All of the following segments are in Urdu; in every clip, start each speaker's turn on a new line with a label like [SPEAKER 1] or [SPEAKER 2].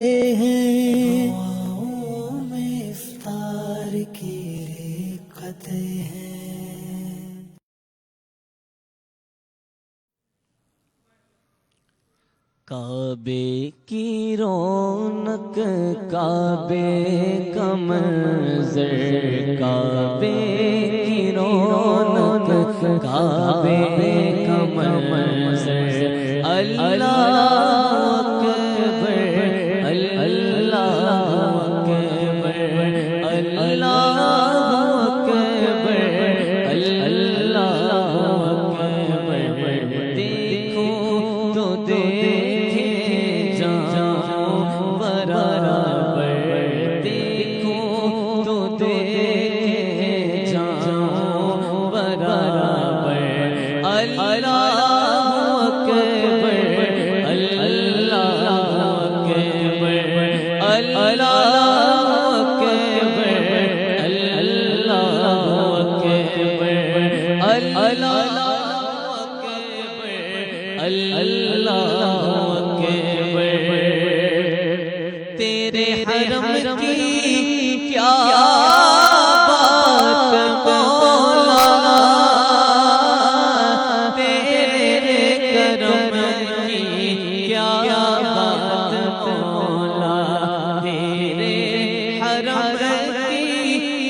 [SPEAKER 1] ہیں دعاؤں میں افطار کی رقطیں ہیں۔ کعبے کی رونق کعبے کا منظر، کعبے کی رونق کعبے کا منظر، اللہ اکبر اللہ اکبر اللہ اکبر اللہ اکبر، دیکھو تو دیکھے جاؤ برابر، دیکھو تو دیکھے جاؤ برابر، اللہ اکبر اللہ اکبر اللہ اکبر اللہ اکبر اللہ اکبر۔ تیرے حرم کی کیا بات مولا، تیرے کرم کی کیا بات مولا، تیرے حرم کی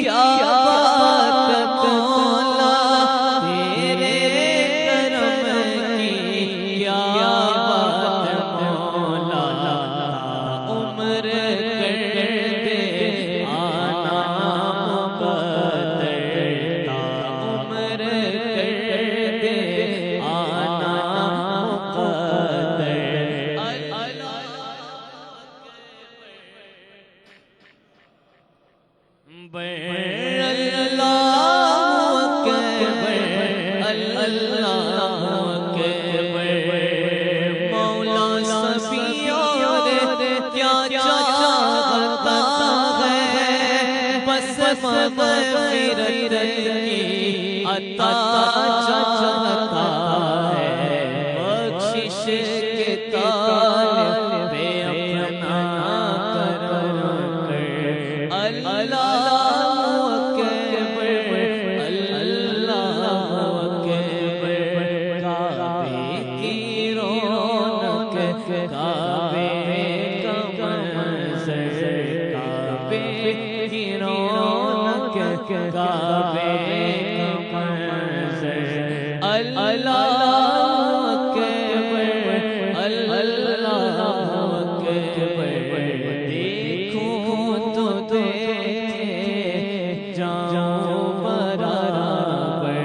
[SPEAKER 1] کیا بات مولا، تیرے کرم کی کیا بات مولا، عمر کر دے آنا مقدر، عمر کر دے آنا مقدر، اللہ اکبر اللہ اکبر۔ مولا صفی اور کیا چاہتا ہے، بس مغفرت کی عطا چاہتا ہے، بخشش کے طالب اپنا کرم کر، اللہ اکبر اللہ اکبر۔ کعبے کی رونق کعبے کا منظر، کعبے کی رونق کعبے کا منظر، اللہ اکبر اللہ اکبر، دیکھو تو دیکھے جاؤ برابر،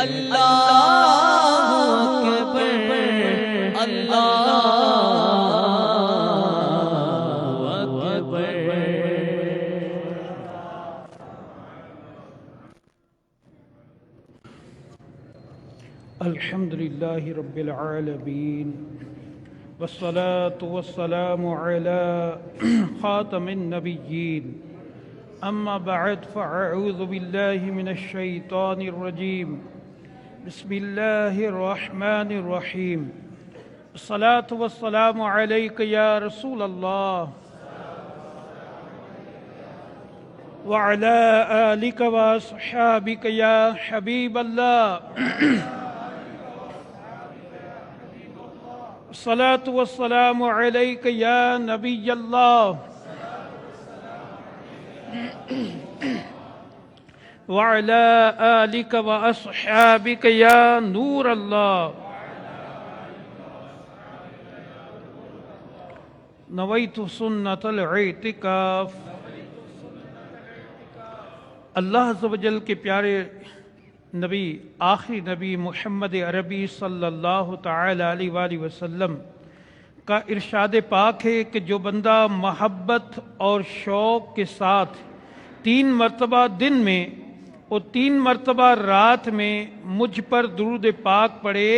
[SPEAKER 1] اللہ اکبر اللہ اکبر۔
[SPEAKER 2] الحمد لله رب العالمين، والصلاة والسلام على خاتم النبيين، أما بعد فأعوذ بالله من الشيطان الرجيم، بسم الله الرحمن الرحيم، الصلاة والسلام عليك يا رسول الله وعلى آلك وأصحابك يا حبيب الله، الصلاة والسلام عليك يا نبي الله وعلى آلك وأصحابك يا نور الله، نويت سنة الاعتكاف۔ اللہ عز و جل کے پیارے نبی، آخری نبی محمد عربی صلی اللہ تعالی علیہ وآلہ وسلم کا ارشاد پاک ہے کہ جو بندہ محبت اور شوق کے ساتھ 3 مرتبہ دن میں اور 3 مرتبہ رات میں مجھ پر درود پاک پڑھے،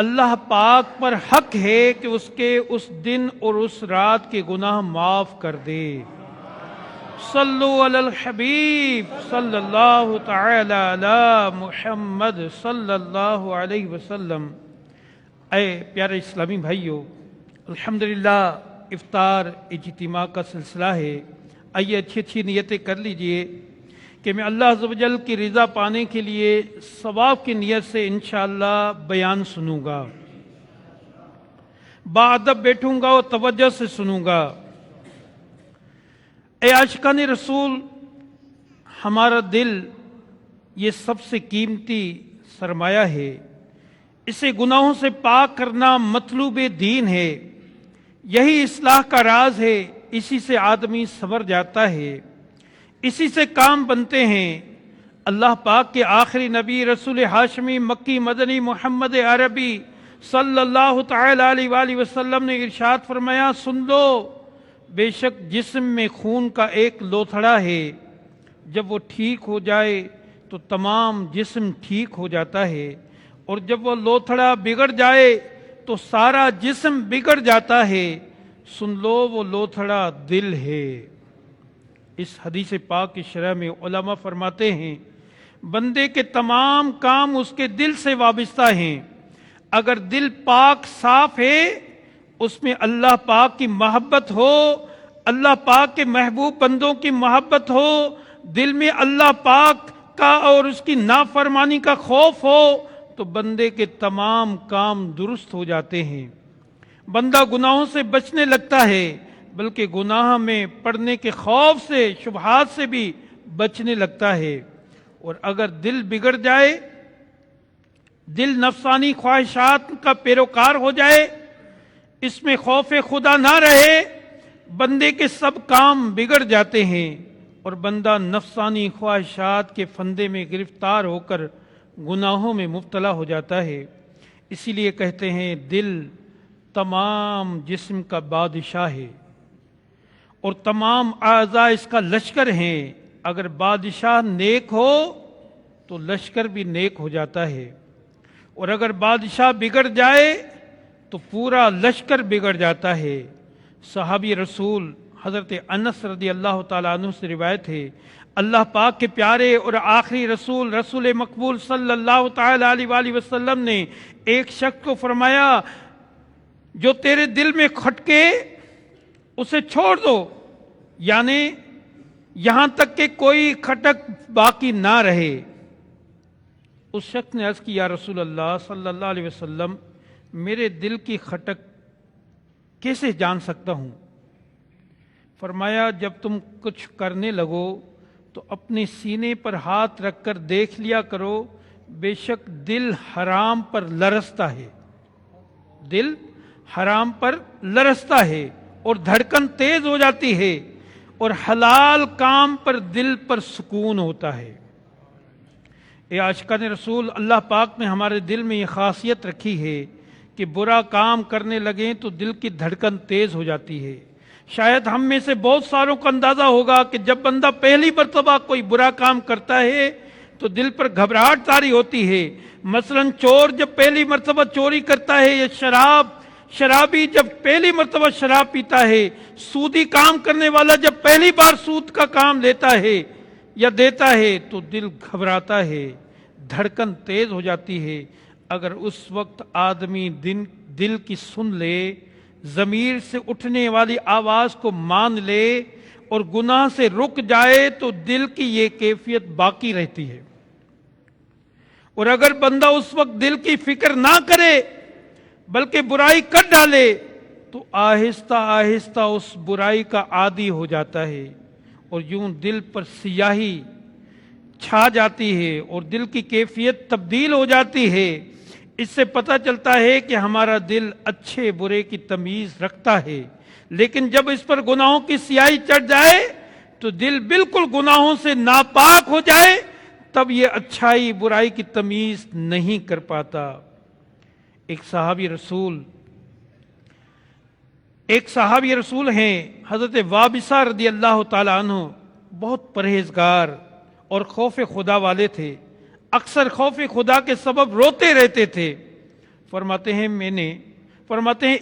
[SPEAKER 2] اللہ پاک پر حق ہے کہ اس کے اس دن اور اس رات کے گناہ معاف کر دے۔ صلو علی الحبیب صلی اللہ تعالی علی محمد صلی اللہ علیہ وسلم۔ اے پیارے اسلامی بھائیو، الحمدللہ افطار اجتماع کا سلسلہ ہے، آئیے اچھی اچھی نیتیں کر لیجئے کہ میں اللہ عز و جل کی رضا پانے کے لیے ثواب کی نیت سے انشاءاللہ بیان سنوں گا، باادب بیٹھوں گا اور توجہ سے سنوں گا۔ اے عاشقان رسول، ہمارا دل یہ سب سے قیمتی سرمایہ ہے، اسے گناہوں سے پاک کرنا مطلوب دین ہے، یہی اصلاح کا راز ہے، اسی سے آدمی سنور جاتا ہے، اسی سے کام بنتے ہیں۔ اللہ پاک کے آخری نبی رسول ہاشمی مکی مدنی محمد عربی صلی اللہ تعالی علیہ وآلہ وسلم نے ارشاد فرمایا، سن لو، بے شک جسم میں خون کا ایک لوتھڑا ہے، جب وہ ٹھیک ہو جائے تو تمام جسم ٹھیک ہو جاتا ہے، اور جب وہ لوتھڑا بگڑ جائے تو سارا جسم بگڑ جاتا ہے۔ سن لو، وہ لوتھڑا دل ہے۔ اس حدیث پاک کی شرح میں علماء فرماتے ہیں، بندے کے تمام کام اس کے دل سے وابستہ ہیں۔ اگر دل پاک صاف ہے، اس میں اللہ پاک کی محبت ہو، اللہ پاک کے محبوب بندوں کی محبت ہو، دل میں اللہ پاک کا اور اس کی نافرمانی کا خوف ہو، تو بندے کے تمام کام درست ہو جاتے ہیں۔ بندہ گناہوں سے بچنے لگتا ہے، بلکہ گناہ میں پڑنے کے خوف سے، شبہات سے بھی بچنے لگتا ہے۔ اور اگر دل بگڑ جائے، دل نفسانی خواہشات کا پیروکار ہو جائے، اس میں خوف خدا نہ رہے، بندے کے سب کام بگڑ جاتے ہیں، اور بندہ نفسانی خواہشات کے فندے میں گرفتار ہو کر گناہوں میں مبتلا ہو جاتا ہے۔ اسی لیے کہتے ہیں دل تمام جسم کا بادشاہ ہے، اور تمام اعضاء اس کا لشکر ہیں۔ اگر بادشاہ نیک ہو تو لشکر بھی نیک ہو جاتا ہے، اور اگر بادشاہ بگڑ جائے تو پورا لشکر بگڑ جاتا ہے۔ صحابی رسول حضرت انس رضی اللہ تعالیٰ عنہ سے روایت ہے، اللہ پاک کے پیارے اور آخری رسول، رسول مقبول صلی اللہ تعالیٰ علیہ وآلہ وسلم نے ایک شخص کو فرمایا، جو تیرے دل میں کھٹکے اسے چھوڑ دو، یعنی یہاں تک کہ کوئی کھٹک باقی نہ رہے۔ اس شخص نے عرض کی، یا رسول اللہ صلی اللہ علیہ وسلم، میرے دل کی کھٹک کیسے جان سکتا ہوں؟ فرمایا، جب تم کچھ کرنے لگو تو اپنے سینے پر ہاتھ رکھ کر دیکھ لیا کرو، بے شک دل حرام پر لرزتا ہے، دل حرام پر لرزتا ہے اور دھڑکن تیز ہو جاتی ہے، اور حلال کام پر دل پر سکون ہوتا ہے۔ اے عاشقان رسول، اللہ پاک نے ہمارے دل میں یہ خاصیت رکھی ہے کہ برا کام کرنے لگیں تو دل کی دھڑکن تیز ہو جاتی ہے۔ شاید ہم میں سے بہت ساروں کو اندازہ ہوگا کہ جب بندہ پہلی مرتبہ کوئی برا کام کرتا ہے تو دل پر گھبراہٹ طاری ہوتی ہے۔ مثلا چور جب پہلی مرتبہ چوری کرتا ہے، یا شرابی جب پہلی مرتبہ شراب پیتا ہے، سودی کام کرنے والا جب پہلی بار سود کا کام لیتا ہے یا دیتا ہے تو دل گھبراتا ہے، دھڑکن تیز ہو جاتی ہے۔ اگر اس وقت آدمی دل کی سن لے، ضمیر سے اٹھنے والی آواز کو مان لے اور گناہ سے رک جائے تو دل کی یہ کیفیت باقی رہتی ہے۔ اور اگر بندہ اس وقت دل کی فکر نہ کرے بلکہ برائی کر ڈالے تو آہستہ آہستہ اس برائی کا عادی ہو جاتا ہے، اور یوں دل پر سیاہی چھا جاتی ہے اور دل کی کیفیت تبدیل ہو جاتی ہے۔ اس سے پتہ چلتا ہے کہ ہمارا دل اچھے برے کی تمیز رکھتا ہے، لیکن جب اس پر گناہوں کی سیاہی چڑھ جائے تو دل بالکل گناہوں سے ناپاک ہو جائے، تب یہ اچھائی برائی کی تمیز نہیں کر پاتا۔ ایک صحابی رسول ہیں حضرت وابصہ رضی اللہ تعالیٰ عنہ، بہت پرہیزگار اور خوف خدا والے تھے، اکثر خوف خدا کے سبب روتے رہتے تھے۔ فرماتے ہیں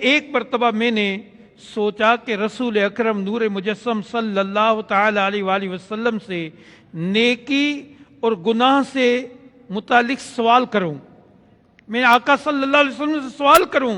[SPEAKER 2] ایک مرتبہ میں نے سوچا کہ رسول اکرم نور مجسم صلی اللہ تعالی علیہ وآلہ وسلم سے نیکی اور گناہ سے متعلق سوال کروں، میں آقا صلی اللہ علیہ وسلم سے سوال کروں۔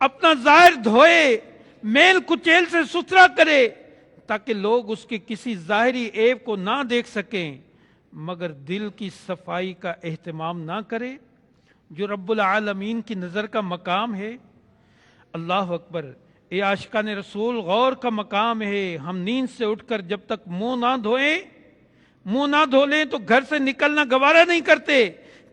[SPEAKER 2] اپنا ظاہر دھوئے، میل کچیل سے ستھرا کرے تاکہ لوگ اس کے کسی ظاہری عیب کو نہ دیکھ سکیں، مگر دل کی صفائی کا اہتمام نہ کرے جو رب العالمین کی نظر کا مقام ہے۔ اللہ اکبر! اے عاشقان رسول، غور کا مقام ہے۔ ہم نیند سے اٹھ کر جب تک منہ نہ دھو لیں تو گھر سے نکلنا گوارا نہیں کرتے۔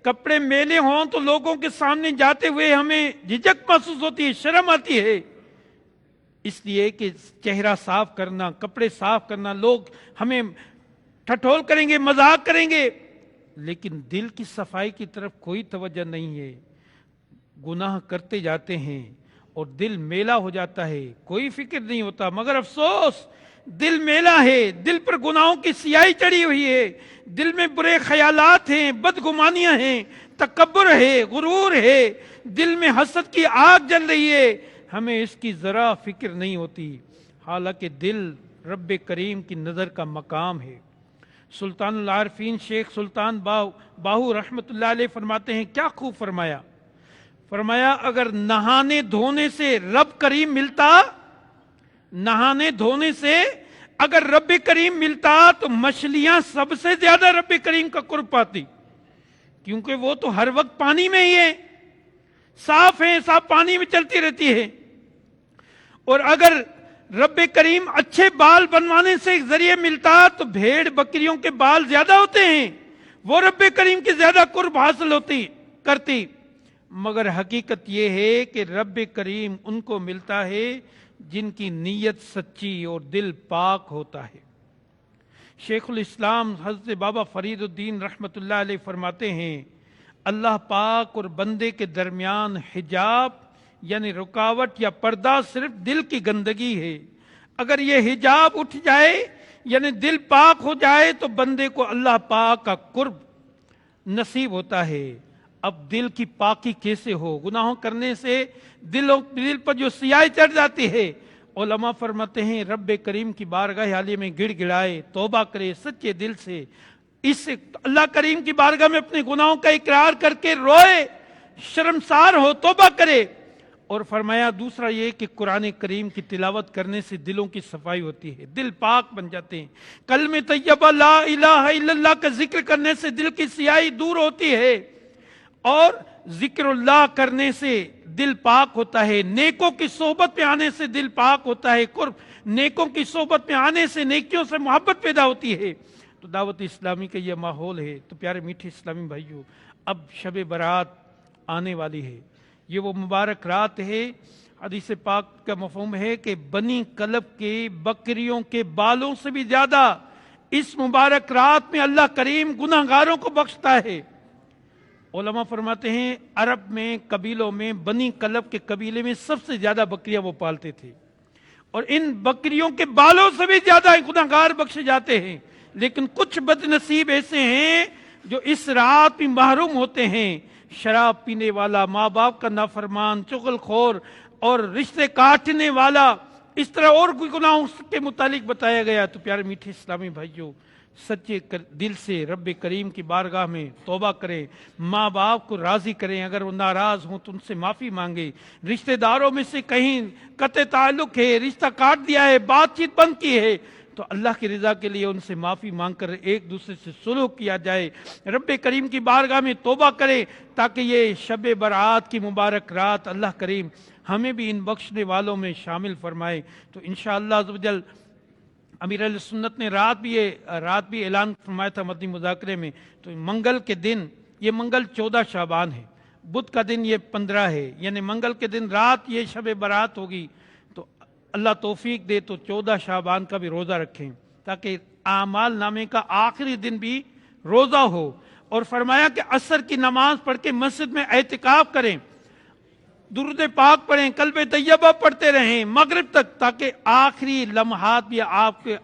[SPEAKER 2] کپڑے میلے ہوں تو لوگوں کے سامنے جاتے ہوئے ہمیں جھجک محسوس ہوتی ہے، شرم آتی ہے، اس لیے کہ چہرہ صاف کرنا، کپڑے صاف کرنا، لوگ ہمیں ٹھٹھول کریں گے، مذاق کریں گے، لیکن دل کی صفائی کی طرف کوئی توجہ نہیں ہے۔ گناہ کرتے جاتے ہیں اور دل میلا ہو جاتا ہے، کوئی فکر نہیں ہوتا، مگر افسوس دل میلا ہے، دل پر گناہوں کی سیاہی چڑھی ہوئی ہے، دل میں برے خیالات ہیں، بدگمانیاں ہیں، تکبر ہے، غرور ہے، دل میں حسد کی آگ جل رہی ہے، ہمیں اس کی ذرا فکر نہیں ہوتی، حالانکہ دل رب کریم کی نظر کا مقام ہے۔ سلطان العارفین شیخ سلطان باہو رحمت اللہ علیہ فرماتے ہیں، کیا خوب فرمایا، فرمایا اگر نہانے دھونے سے رب کریم ملتا، نہانے دھونے سے اگر رب کریم ملتا تو مچھلیاں سب سے زیادہ رب کریم کا قرب پاتی، کیونکہ وہ تو ہر وقت پانی میں ہی ہے، صاف ہیں، صاف پانی میں چلتی رہتی ہے۔ اور اگر رب کریم اچھے بال بنوانے سے ذریعے ملتا تو بھیڑ بکریوں کے بال زیادہ ہوتے ہیں، وہ رب کریم کی زیادہ قرب حاصل کرتی، مگر حقیقت یہ ہے کہ رب کریم ان کو ملتا ہے جن کی نیت سچی اور دل پاک ہوتا ہے۔ شیخ الاسلام حضرت بابا فرید الدین رحمت اللہ علیہ فرماتے ہیں، اللہ پاک اور بندے کے درمیان حجاب یعنی رکاوٹ یا پردہ صرف دل کی گندگی ہے۔ اگر یہ حجاب اٹھ جائے یعنی دل پاک ہو جائے تو بندے کو اللہ پاک کا قرب نصیب ہوتا ہے۔ اب دل کی پاکی کیسے ہو؟ گناہوں کرنے سے دل پر جو سیاہی چڑھ جاتی ہے، علماء فرماتے ہیں رب کریم کی بارگاہ عالیہ میں گڑ گڑائے، توبہ کرے سچے دل سے، اس اللہ کریم کی بارگاہ میں اپنے گناہوں کا اقرار کر کے روئے، شرمسار ہو، توبہ کرے۔ اور فرمایا دوسرا یہ کہ قرآن کریم کی تلاوت کرنے سے دلوں کی صفائی ہوتی ہے، دل پاک بن جاتے ہیں۔ کلمہ طیبہ لا الہ الا اللہ کا ذکر کرنے سے دل کی سیاہی دور ہوتی ہے، اور ذکر اللہ کرنے سے دل پاک ہوتا ہے۔ نیکوں کی صحبت میں آنے سے دل پاک ہوتا ہے، قرب نیکوں کی صحبت میں آنے سے نیکیوں سے محبت پیدا ہوتی ہے۔ تو دعوت اسلامی کا یہ ماحول ہے۔ تو پیارے میٹھے اسلامی بھائیوں، اب شب برات آنے والی ہے، یہ وہ مبارک رات ہے، حدیث پاک کا مفہوم ہے کہ بنی کلب کے بکریوں کے بالوں سے بھی زیادہ اس مبارک رات میں اللہ کریم گناہگاروں کو بخشتا ہے۔ علماء فرماتے ہیں عرب میں قبیلوں میں بنی کلب کے قبیلے میں سب سے زیادہ بکریاں وہ پالتے تھے، اور ان بکریوں کے بالوں سے بھی زیادہ گناہگار بخشے جاتے ہیں، لیکن کچھ بد نصیب ایسے ہیں جو اس رات میں محروم ہوتے ہیں۔ شراب پینے والا، ماں باپ کا نافرمان، چغل خور اور رشتے کاٹنے والا، اس طرح اور کوئی گناہوں کے متعلق بتایا گیا۔ تو پیارے میٹھے اسلامی بھائیوں، سچے دل سے رب کریم کی بارگاہ میں توبہ کریں، ماں باپ کو راضی کریں، اگر وہ ناراض ہوں تو ان سے معافی مانگیں، رشتہ داروں میں سے کہیں قطع تعلق ہے، رشتہ کاٹ دیا ہے، بات چیت بند کی ہے، تو اللہ کی رضا کے لیے ان سے معافی مانگ کر ایک دوسرے سے صلح کیا جائے، رب کریم کی بارگاہ میں توبہ کریں، تاکہ یہ شب برات کی مبارک رات اللہ کریم ہمیں بھی ان بخشنے والوں میں شامل فرمائے۔ تو انشاءاللہ عز و جل امیر اہل سنت نے رات بھی اعلان فرمایا تھا مدنی مذاکرے میں، تو منگل کے دن، یہ منگل 14 شعبان ہے، بدھ کا دن یہ 15 ہے، یعنی منگل کے دن رات یہ شب برات ہوگی، تو اللہ توفیق دے تو 14 شعبان کا بھی روزہ رکھیں تاکہ اعمال نامے کا آخری دن بھی روزہ ہو۔ اور فرمایا کہ عصر کی نماز پڑھ کے مسجد میں اعتکاف کریں، درود پاک پڑھیں، کلمہ طیبہ پڑھتے رہیں مغرب تک، تاکہ آخری لمحات بھی آپ کے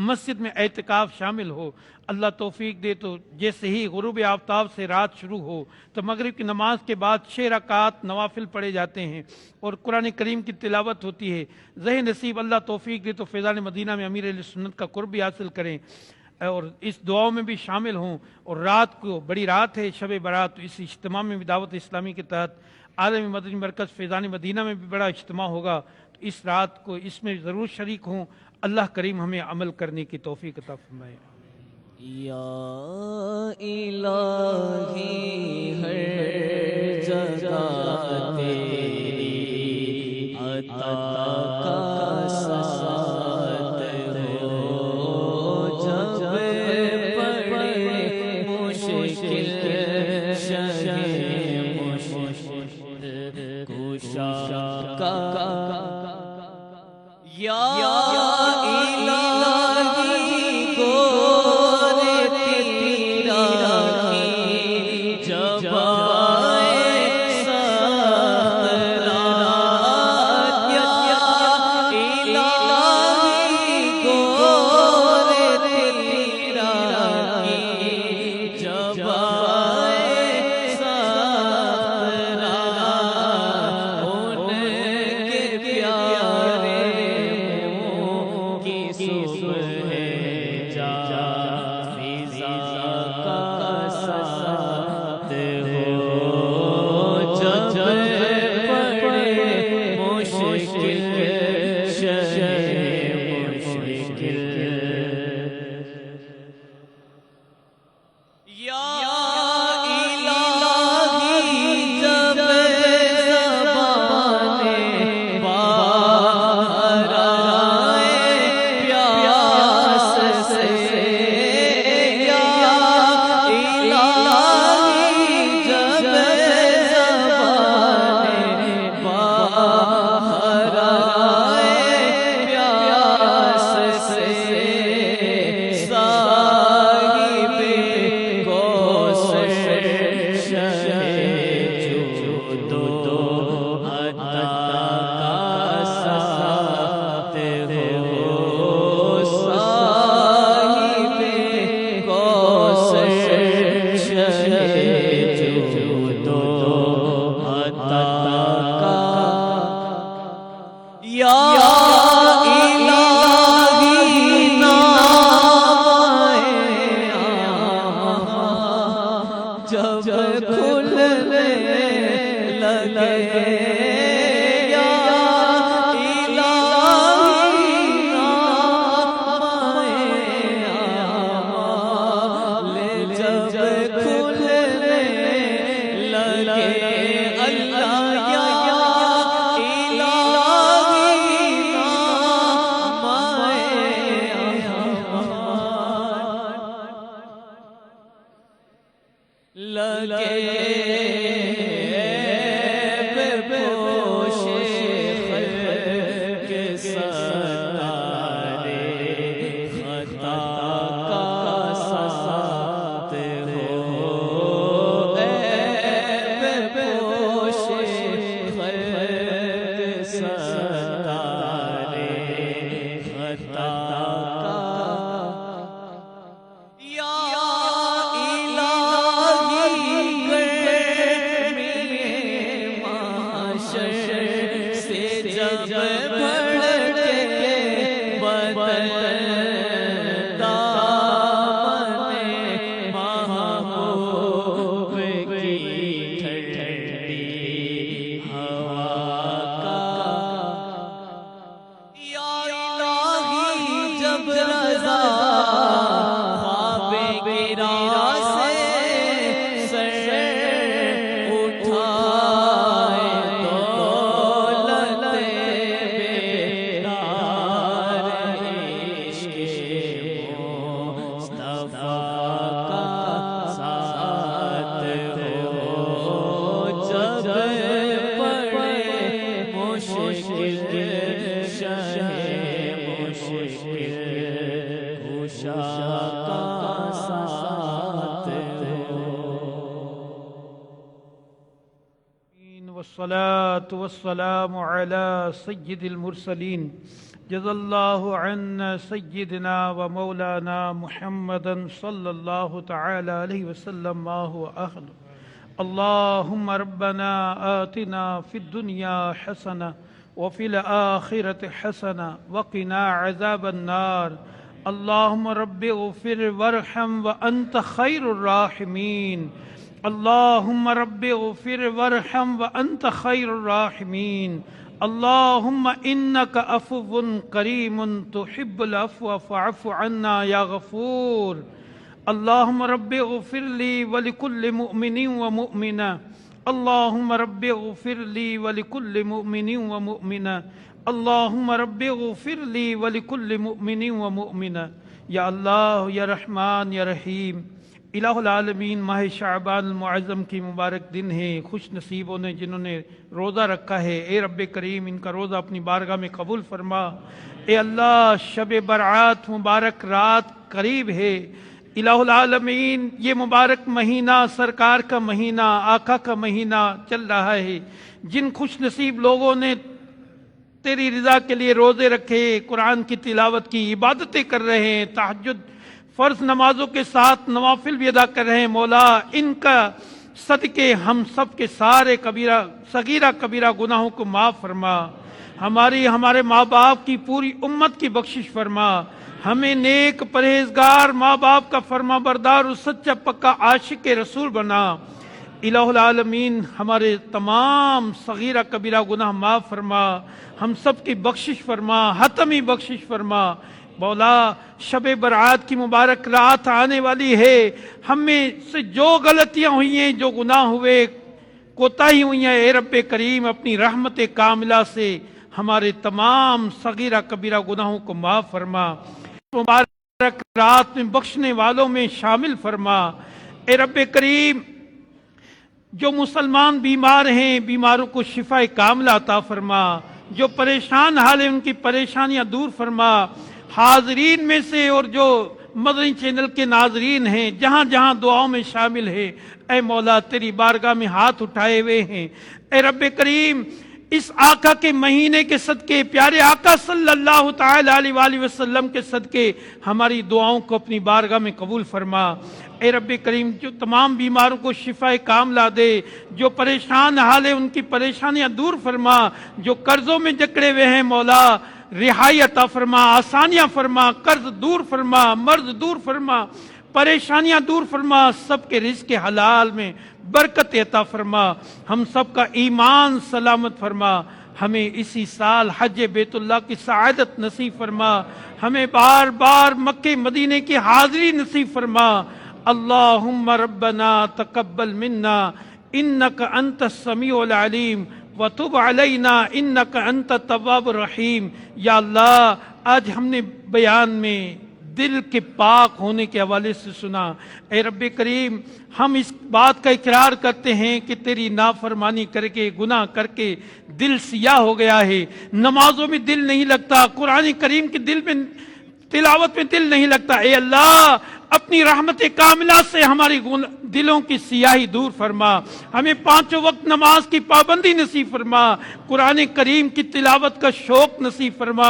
[SPEAKER 2] مسجد میں اعتکاف شامل ہو۔ اللہ توفیق دے تو جیسے ہی غروب آفتاب سے رات شروع ہو تو مغرب کی نماز کے بعد 6 رکعات نوافل پڑھے جاتے ہیں اور قرآن کریم کی تلاوت ہوتی ہے۔ ذہن نصیب اللہ توفیق دے تو فیضان مدینہ میں امیر اہل سنت کا قرب بھی حاصل کریں اور اس دعاؤں میں بھی شامل ہوں۔ اور رات کو بڑی رات ہے شب برات، تو اس اجتماع میں بھی دعوت اسلامی کے تحت عالمی مدنی مرکز فیضان مدینہ میں بھی بڑا اجتماع ہوگا، تو اس رات کو اس میں ضرور شریک ہوں۔ اللہ کریم ہمیں عمل کرنے کی توفیق عطا فرمائے۔
[SPEAKER 1] یا الہی ہر جگہ تیری عطا کا ساتھ ہو، جب پڑے مشکل شہ مشکل کشا کا یا
[SPEAKER 2] والصلاة والسلام على سيد المرسلين جزا الله عنا سيدنا ومولانا محمدا صلى الله تعالى عليه وسلم ما هو أهله. اللهم ربنا آتنا في الدنيا حسنة وفي الآخرة حسنة وقنا عذاب النار. اللهم رب اغفر وارحم وأنت خير الراحمين. اللهم رب اغفر وارحم وانت خیر الراحمین اللهم انك عفو کریم تحب العفو فاعف عنا یا غفور اللهم رب اغفر لي ولكل مؤمن ومؤمنة اللهم رب اغفر لي ولكل مؤمن ومؤمنة اللهم رب اغفر لي ولكل مؤمن ومؤمنة یا اللہ یا رحمان یا رحیم الہ العالمین، ماہ شعبان المعظم کی مبارک دن ہے، خوش نصیبوں نے جنہوں نے روزہ رکھا ہے، اے رب کریم ان کا روزہ اپنی بارگاہ میں قبول فرما۔ اے اللہ، شب برات مبارک رات قریب ہے، الہ العالمین یہ مبارک مہینہ سرکار کا مہینہ، آقا کا مہینہ چل رہا ہے، جن خوش نصیب لوگوں نے تیری رضا کے لیے روزے رکھے، قرآن کی تلاوت کی، عبادتیں کر رہے ہیں، تہجد فرض نمازوں کے ساتھ نوافل بھی ادا کر رہے ہیں، مولا ان کا صدقے ہم سب کے سارے صغیرہ کبیرہ گناہوں کو معاف فرما، ہمارے ماں باپ کی پوری امت کی بخشش فرما، ہمیں نیک پرہیزگار ماں باپ کا فرما بردار اور سچا پکا عاشق رسول بنا۔ الہ العالمین ہمارے تمام صغیرہ کبیرہ گناہ معاف فرما، ہم سب کی بخشش فرما، حتمی بخشش فرما۔ مولا شب برات کی مبارک رات آنے والی ہے، ہم میں سے جو غلطیاں ہوئی ہیں، جو گناہ ہوئے، کوتاہی ہوئی ہیں، اے رب کریم اپنی رحمت کاملہ سے ہمارے تمام صغیرہ کبیرہ گناہوں کو معاف فرما، مبارک رات میں بخشنے والوں میں شامل فرما۔ اے رب کریم جو مسلمان بیمار ہیں، بیماروں کو شفا کاملہ عطا فرما، جو پریشان حال ہیں ان کی پریشانیاں دور فرما۔ حاضرین میں سے اور جو مدنی چینل کے ناظرین ہیں، جہاں جہاں دعاؤں میں شامل ہے، اے مولا تیری بارگاہ میں ہاتھ اٹھائے ہوئے ہیں، اے رب کریم اس آقا کے مہینے کے صدقے، پیارے آقا صلی اللہ تعالی علیہ وآلہ وسلم کے صدقے ہماری دعاؤں کو اپنی بارگاہ میں قبول فرما۔ اے رب کریم جو تمام بیماروں کو شفا کاملہ دے، جو پریشان حال ہے ان کی پریشانیاں دور فرما، جو قرضوں میں جکڑے ہوئے ہیں مولا رہائی عطا فرما، آسانیاں فرما، قرض دور فرما، مرض دور فرما، پریشانیاں دور فرما، سب کے رزق حلال میں برکت عطا فرما، ہم سب کا ایمان سلامت فرما، ہمیں اسی سال حج بیت اللہ کی سعادت نصیب فرما، ہمیں بار بار مکہ مدینے کی حاضری نصیب فرما۔ اللہم ربنا تقبل منا انک انت السمیع العلیم وتب علینا انک انت التواب الرحیم۔ یا اللہ، آج ہم نے بیان میں دل کے پاک ہونے کے حوالے سے سنا، اے رب کریم ہم اس بات کا اقرار کرتے ہیں کہ تیری نافرمانی کر کے، گناہ کر کے دل سیاہ ہو گیا ہے، نمازوں میں دل نہیں لگتا، قرآن کریم کے دل میں تلاوت میں دل نہیں لگتا۔ اے اللہ اپنی رحمت کاملہ سے ہماری دلوں کی سیاہی دور فرما، ہمیں پانچوں وقت نماز کی پابندی نصیب فرما، قرآن کریم کی تلاوت کا شوق نصیب فرما،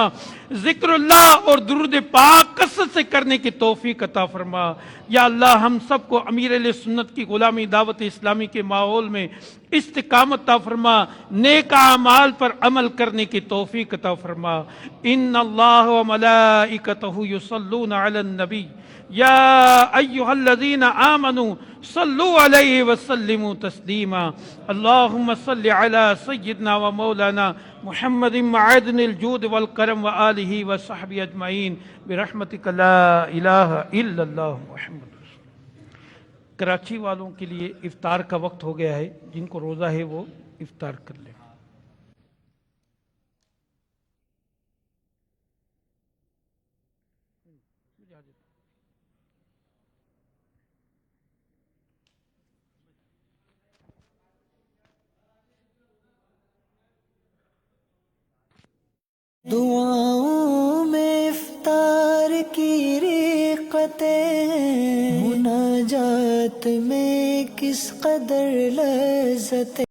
[SPEAKER 2] ذکر اللہ اور درود پاک کثرت سے کرنے کی توفیق عطا فرما۔ یا اللہ ہم سب کو امیر اہل سنت کی غلامی دعوت اسلامی کے ماحول میں استقامت عطا فرما، نیک اعمال پر عمل کرنے کی توفیق عطا فرما۔ ان اللہ و ملائکتہ یصلون علی النبی یا ایہا الذین آمنوا صلوا علیہ وسلموا تسلیما۔ اللہم صل علی سیدنا و مولانا محمد معدن الجود والکرم وآلہ وصحبہ اجمعین برحمتک لا الہ الا اللہ محمد رسول اللہ۔ کراچی والوں کے لیے افطار کا وقت ہو گیا ہے، جن کو روزہ ہے وہ افطار کر لیں۔
[SPEAKER 3] دعاؤں میں افطار کی رقطیں، مناجات میں کس قدر لذت